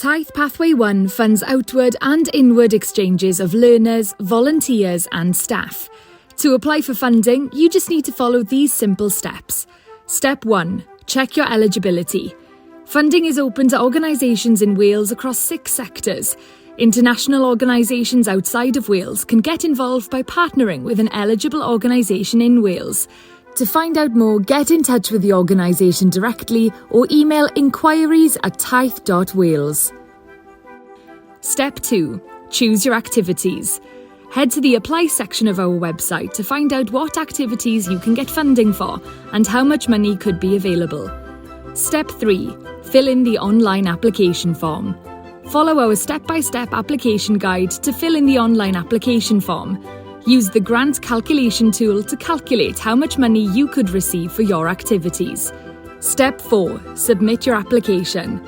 Taith Pathway 1 funds outward and inward exchanges of learners, volunteers and staff. To apply for funding, you just need to follow these simple steps. Step 1. Check your eligibility. Funding is open to organisations in Wales across 6 sectors. International organisations outside of Wales can get involved by partnering with an eligible organisation in Wales. To find out more, get in touch with the organisation directly or email inquiries@taith.wales. Step 2. Choose your activities. Head to the Apply section of our website to find out what activities you can get funding for and how much money could be available. Step 3. Fill in the online application form. Follow our step-by-step application guide to fill in the online application form. Use the grant calculation tool to calculate how much money you could receive for your activities. Step 4. Submit your application.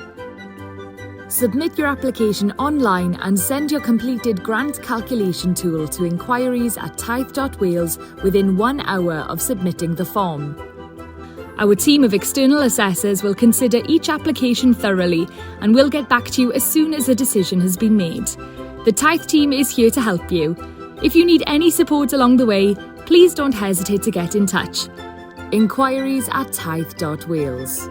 Submit your application online and send your completed grant calculation tool to inquiries@taith.wales within 1 hour of submitting the form. Our team of external assessors will consider each application thoroughly and will get back to you as soon as a decision has been made. The Taith team is here to help you. If you need any support along the way, please don't hesitate to get in touch. Inquiries@taith.wales.